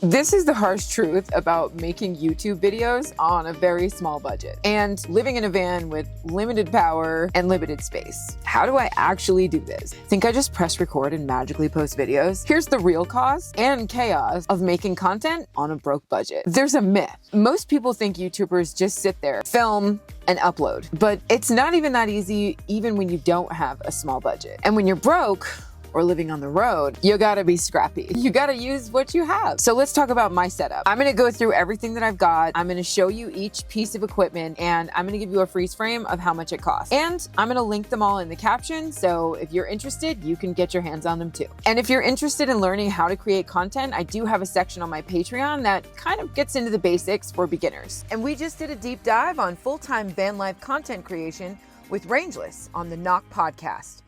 This is the harsh truth about making YouTube videos on a very small budget and living in a van with limited power and limited space. How do I actually do this? Think I just press record and magically post videos? Here's the real cost and chaos of making content on a broke budget. There's a myth. Most people think YouTubers just sit there, film, and upload, but it's not even that easy even when you don't have a small budget. And when you're broke, or living on the road, you gotta be scrappy. You gotta use what you have. So let's talk about my setup. I'm gonna go through everything that I've got. I'm gonna show you each piece of equipment, and I'm gonna give you a freeze frame of how much it costs. And I'm gonna link them all in the caption, so if you're interested, you can get your hands on them too. And if you're interested in learning how to create content, I do have a section on my Patreon that kind of gets into the basics for beginners. And we just did a deep dive on full-time van life content creation with Rangeless on the Knock podcast.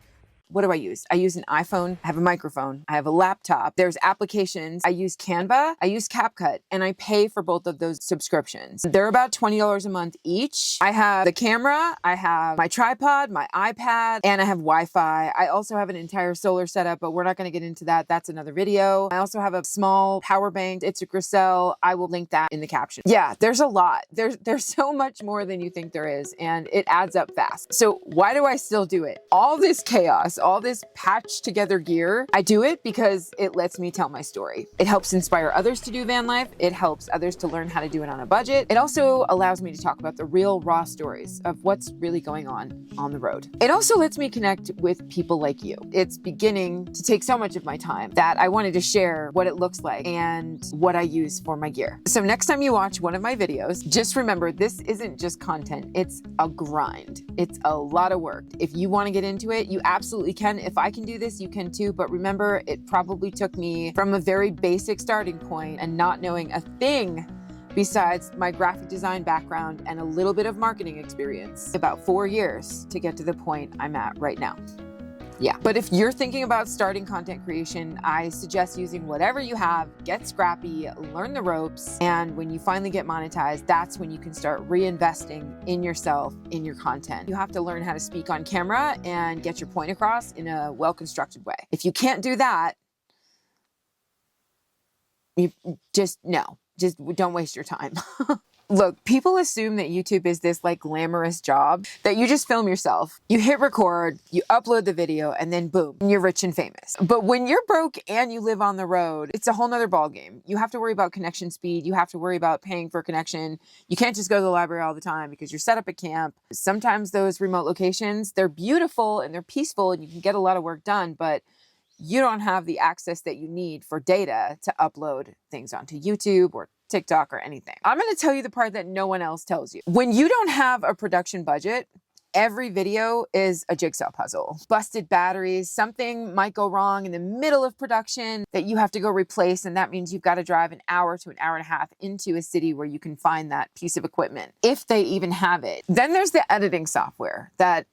What do I use? I use an iPhone, I have a microphone, I have a laptop, there's applications, I use Canva, I use CapCut, and I pay for both of those subscriptions. They're about $20 a month each. I have the camera, I have my tripod, my iPad, and I have Wi-Fi. I also have an entire solar setup, but we're not gonna get into that. That's another video. I also have a small power bank. It's a Gracell. I will link that in the caption. Yeah, there's a lot. There's so much more than you think there is, and it adds up fast. So why do I still do it? All this chaos, all this patched together gear, I do it because it lets me tell my story. It helps inspire others to do van life. It helps others to learn how to do it on a budget. It also allows me to talk about the real raw stories of what's really going on the road. It also lets me connect with people like you. It's beginning to take so much of my time that I wanted to share what it looks like and what I use for my gear. So next time you watch one of my videos, just remember this isn't just content, it's a grind. It's a lot of work. If you want to get into it, you absolutely can. If I can do this, you can too. But remember, it probably took me from a very basic starting point and not knowing a thing besides my graphic design background and a little bit of marketing experience, about 4 years to get to the point I'm at right now. Yeah, but if you're thinking about starting content creation, I suggest using whatever you have, get scrappy, learn the ropes, and when you finally get monetized, that's when you can start reinvesting in yourself, in your content. You have to learn how to speak on camera and get your point across in a well-constructed way. If you can't do that, you just don't waste your time. Look, people assume that YouTube is this like glamorous job that you just film yourself. You hit record, you upload the video, and then boom, you're rich and famous. But when you're broke and you live on the road, it's a whole nother ballgame. You have to worry about connection speed. You have to worry about paying for connection. You can't just go to the library all the time because you're set up at camp. Sometimes those remote locations, they're beautiful and they're peaceful and you can get a lot of work done, but you don't have the access that you need for data to upload things onto YouTube or TikTok or anything. I'm going to tell you the part that no one else tells you. When you don't have a production budget, every video is a jigsaw puzzle. Busted batteries, something might go wrong in the middle of production that you have to go replace, and that means you've got to drive an hour to an hour and a half into a city where you can find that piece of equipment, if they even have it. Then there's the editing software that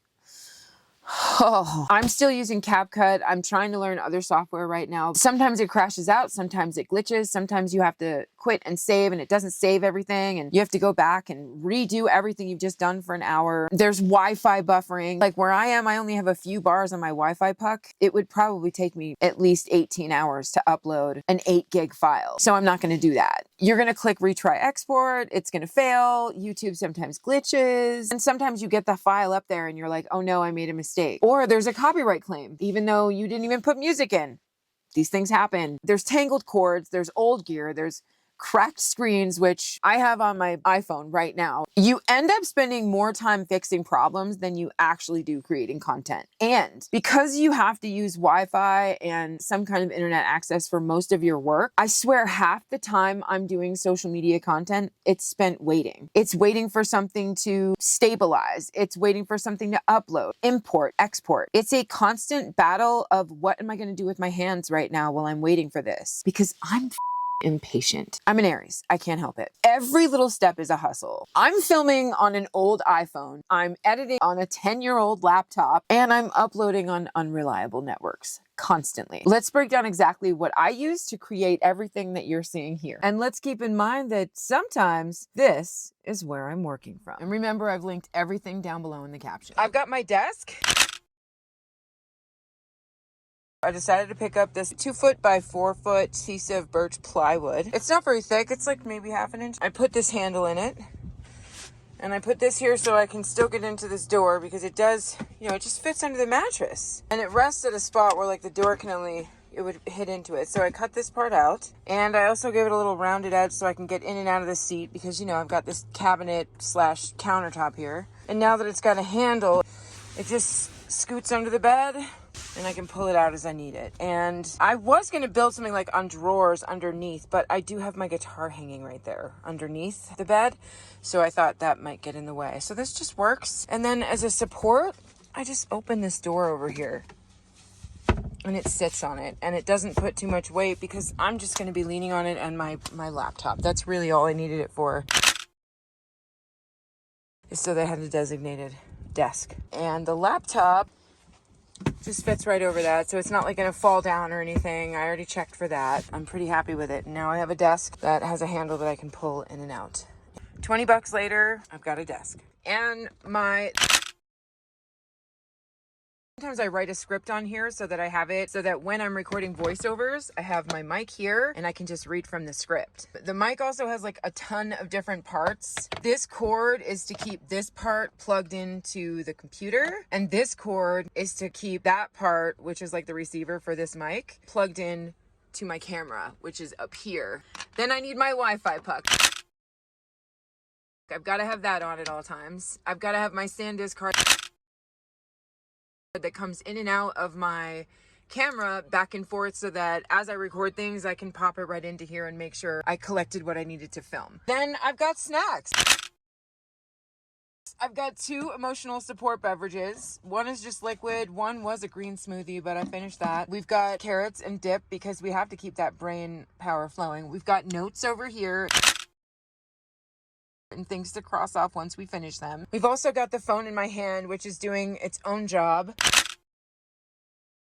I'm still using CapCut. I'm trying to learn other software right now. Sometimes it crashes out, sometimes it glitches, sometimes you have to quit and save and it doesn't save everything and you have to go back and redo everything you've just done for an hour. There's Wi-Fi buffering. Like where I am, I only have a few bars on my Wi-Fi puck. It would probably take me at least 18 hours to upload an 8 gig file. So I'm not going to do that. You're going to click retry export. It's going to fail. YouTube sometimes glitches. And sometimes you get the file up there and you're like, oh no, I made a mistake. Or there's a copyright claim, even though you didn't even put music in. These things happen. There's tangled cords, there's old gear, there's cracked screens, which I have on my iPhone right now. You end up spending more time fixing problems than you actually do creating content. And because you have to use Wi-Fi and some kind of internet access for most of your work, I swear half the time I'm doing social media content, it's spent waiting. It's waiting for something to stabilize. It's waiting for something to upload, import, export. It's a constant battle of what am I going to do with my hands right now while I'm waiting for this? Because I'm impatient. I'm an Aries. I can't help it. Every little step is a hustle. I'm filming on an old iPhone. I'm editing on a 10-year-old laptop, and I'm uploading on unreliable networks constantly. Let's break down exactly what I use to create everything that you're seeing here. And let's keep in mind that sometimes this is where I'm working from. And remember, I've linked everything down below in the caption. I've got my desk. I decided to pick up this 2-foot by 4-foot piece of birch plywood. It's not very thick. It's like maybe half an inch. I put this handle in it. And I put this here so I can still get into this door because it does, it just fits under the mattress. And it rests at a spot where like the door can only, it would hit into it. So I cut this part out. And I also gave it a little rounded edge so I can get in and out of the seat because, I've got this cabinet / countertop here. And now that it's got a handle, it just scoots under the bed and I can pull it out as I need it. And I was going to build something like on drawers underneath, but I do have my guitar hanging right there underneath the bed. So I thought that might get in the way. So this just works. And then as a support, I just open this door over here and it sits on it and it doesn't put too much weight because I'm just going to be leaning on it and my laptop. That's really all I needed it for. Is so they had a designated desk. And the laptop just fits right over that, so it's not like gonna fall down or anything. I already checked for that. I'm pretty happy with it. Now I have a desk that has a handle that I can pull in and out. $20 later, I've got a desk. And sometimes I write a script on here so that I have it, so that when I'm recording voiceovers, I have my mic here and I can just read from the script. The mic also has like a ton of different parts. This cord is to keep this part plugged into the computer, and this cord is to keep that part, which is like the receiver for this mic, plugged in to my camera, which is up here. Then I need my Wi-Fi puck. I've got to have that on at all times. I've got to have my SanDisk card that comes in and out of my camera back and forth so that as I record things, I can pop it right into here and make sure I collected what I needed to film. Then I've got snacks. I've got 2 emotional support beverages. One is just liquid. One was a green smoothie, but I finished that. We've got carrots and dip because we have to keep that brain power flowing. We've got notes over here and things to cross off once we finish them. We've also got the phone in my hand, which is doing its own job.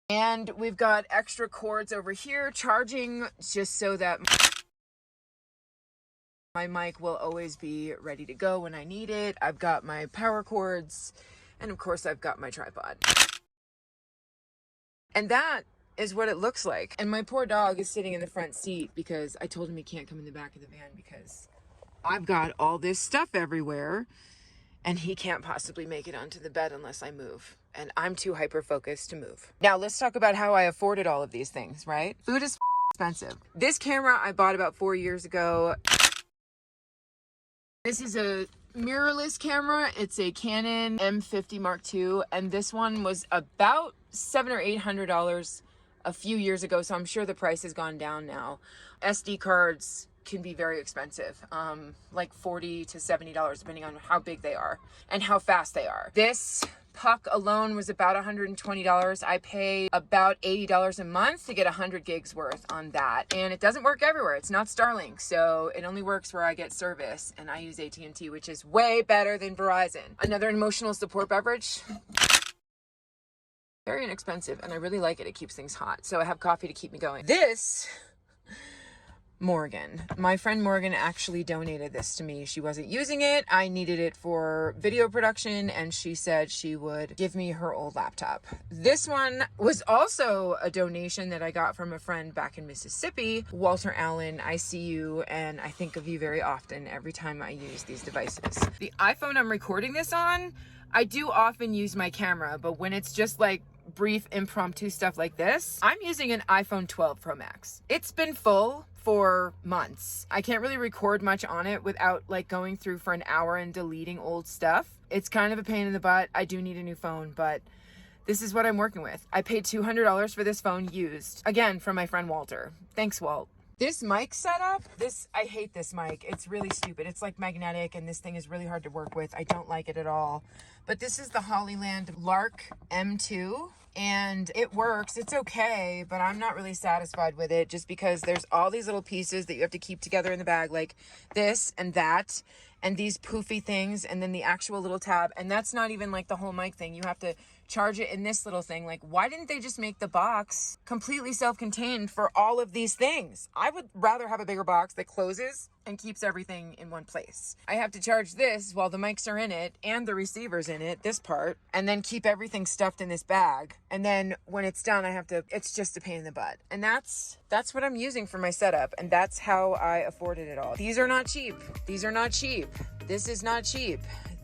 And we've got extra cords over here charging just so that my mic will always be ready to go when I need it. I've got my power cords, and of course I've got my tripod. And that is what it looks like. And my poor dog is sitting in the front seat because I told him he can't come in the back of the van because I've got all this stuff everywhere and he can't possibly make it onto the bed unless I move. And I'm too hyper-focused to move. Now let's talk about how I afforded all of these things, right? Food is expensive. This camera I bought about 4 years ago. This is a mirrorless camera. It's a Canon M50 Mark II, and this one was about $700 or $800 a few years ago, so I'm sure the price has gone down now. SD cards can be very expensive, like $40 to $70 depending on how big they are and how fast they are. This puck alone was about $120. I pay about $80 a month to get 100 gigs worth on that, and it doesn't work everywhere. It's not Starlink, so it only works where I get service, and I use AT&T, which is way better than Verizon. Another emotional support beverage. Very inexpensive, and I really like it. It keeps things hot, so I have coffee to keep me going. This Morgan. My friend Morgan actually donated this to me. She wasn't using it. I needed it for video production, and she said she would give me her old laptop. This one was also a donation that I got from a friend back in Mississippi. Walter Allen, I see you, and I think of you very often every time I use these devices. The iPhone I'm recording this on, I do often use my camera, but when it's just like brief impromptu stuff like this, I'm using an iPhone 12 Pro Max. It's been full for months. I can't really record much on it without like going through for an hour and deleting old stuff. It's kind of a pain in the butt. I do need a new phone, but this is what I'm working with. I paid $200 for this phone used, again, from my friend Walter. Thanks, Walt. This mic setup, I hate this mic. It's really stupid. It's like magnetic, and this thing is really hard to work with. I don't like it at all. But this is the Hollyland Lark M2, and it works. It's okay, but I'm not really satisfied with it just because there's all these little pieces that you have to keep together in the bag, like this and that, and these poofy things, and then the actual little tab. And that's not even like the whole mic thing. You have to charge it in this little thing. Like, why didn't they just make the box completely self-contained for all of these things? I would rather have a bigger box that closes and keeps everything in one place. I have to charge this while the mics are in it and the receivers in it, this part, and then keep everything stuffed in this bag. And then when it's done, it's just a pain in the butt. And that's what I'm using for my setup. And that's how I afforded it all. These are not cheap. These are not cheap. This is not cheap.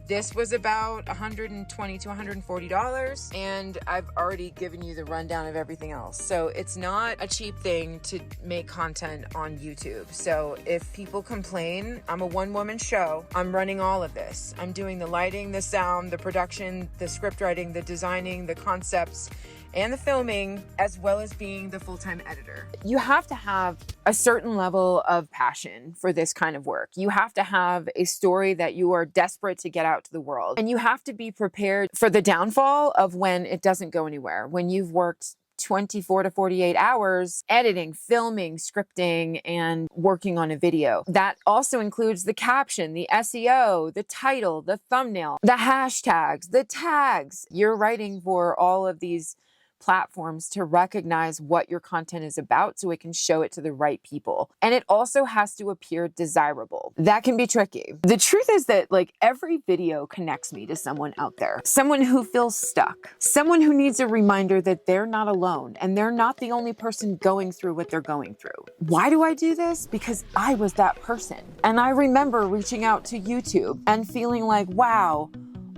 This was about $120 to $140, and I've already given you the rundown of everything else. So it's not a cheap thing to make content on YouTube. So if people complain, I'm a one-woman show. I'm running all of this. I'm doing the lighting, the sound, the production, the script writing, the designing, the concepts, and the filming, as well as being the full-time editor. You have to have a certain level of passion for this kind of work. You have to have a story that you are desperate to get out to the world. And you have to be prepared for the downfall of when it doesn't go anywhere. When you've worked 24 to 48 hours editing, filming, scripting, and working on a video. That also includes the caption, the SEO, the title, the thumbnail, the hashtags, the tags. You're writing for all of these platforms to recognize what your content is about so it can show it to the right people. And it also has to appear desirable. That can be tricky. The truth is that every video connects me to someone out there, someone who feels stuck, someone who needs a reminder that they're not alone and they're not the only person going through what they're going through. Why do I do this? Because I was that person. And I remember reaching out to YouTube and feeling like, wow,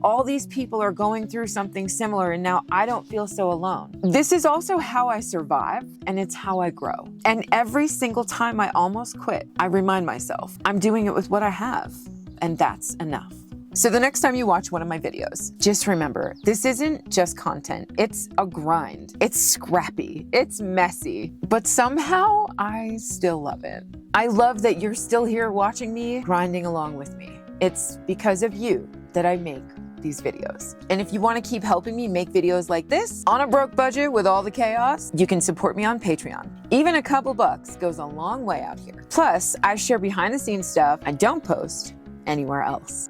all these people are going through something similar and now I don't feel so alone. This is also how I survive, and it's how I grow. And every single time I almost quit, I remind myself, I'm doing it with what I have, and that's enough. So the next time you watch one of my videos, just remember, this isn't just content. It's a grind. It's scrappy. It's messy. But somehow I still love it. I love that you're still here watching me, grinding along with me. It's because of you that I make these videos. And if you want to keep helping me make videos like this on a broke budget with all the chaos, you can support me on Patreon. Even a couple bucks goes a long way out here. Plus, I share behind the scenes stuff I don't post anywhere else.